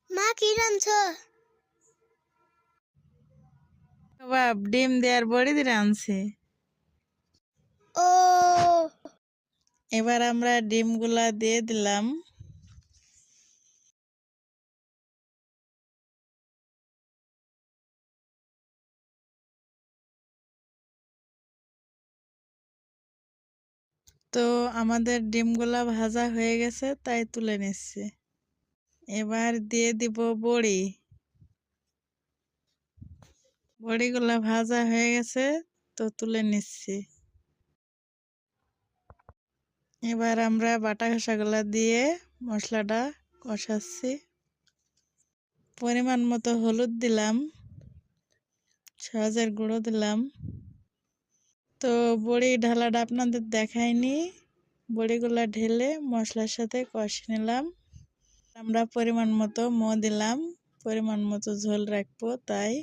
মা কি রাঁধছো? বাপ ডিম দেওয়ার বড়ি দিয়ে আনছে। ও এবার আমরা ডিমগুলা দিয়ে দিলাম। তো আমাদের ডিমগুলা ভাজা হয়ে গেছে, তাই তুলে নিচ্ছি। এবার দিয়ে দিব বড়ি। বড়িগুলা ভাজা হয়ে গেছে, তো তুলে নিচ্ছি। এবার আমরা বাটা ঘষাগুলা দিয়ে মশলাটা কষাচ্ছি। পরিমাণ মতো হলুদ দিলাম, সয়াজের গুঁড়ো দিলাম। তো বড়ি ঢালাটা আপনাদের দেখাইনি। বড়িগুলা ঢেলে মশলার সাথে কষিয়ে নিলাম। আমরা পরিমাণ মতো দিলাম, পরিমাণ মতো ঝোল রাখবো তাই।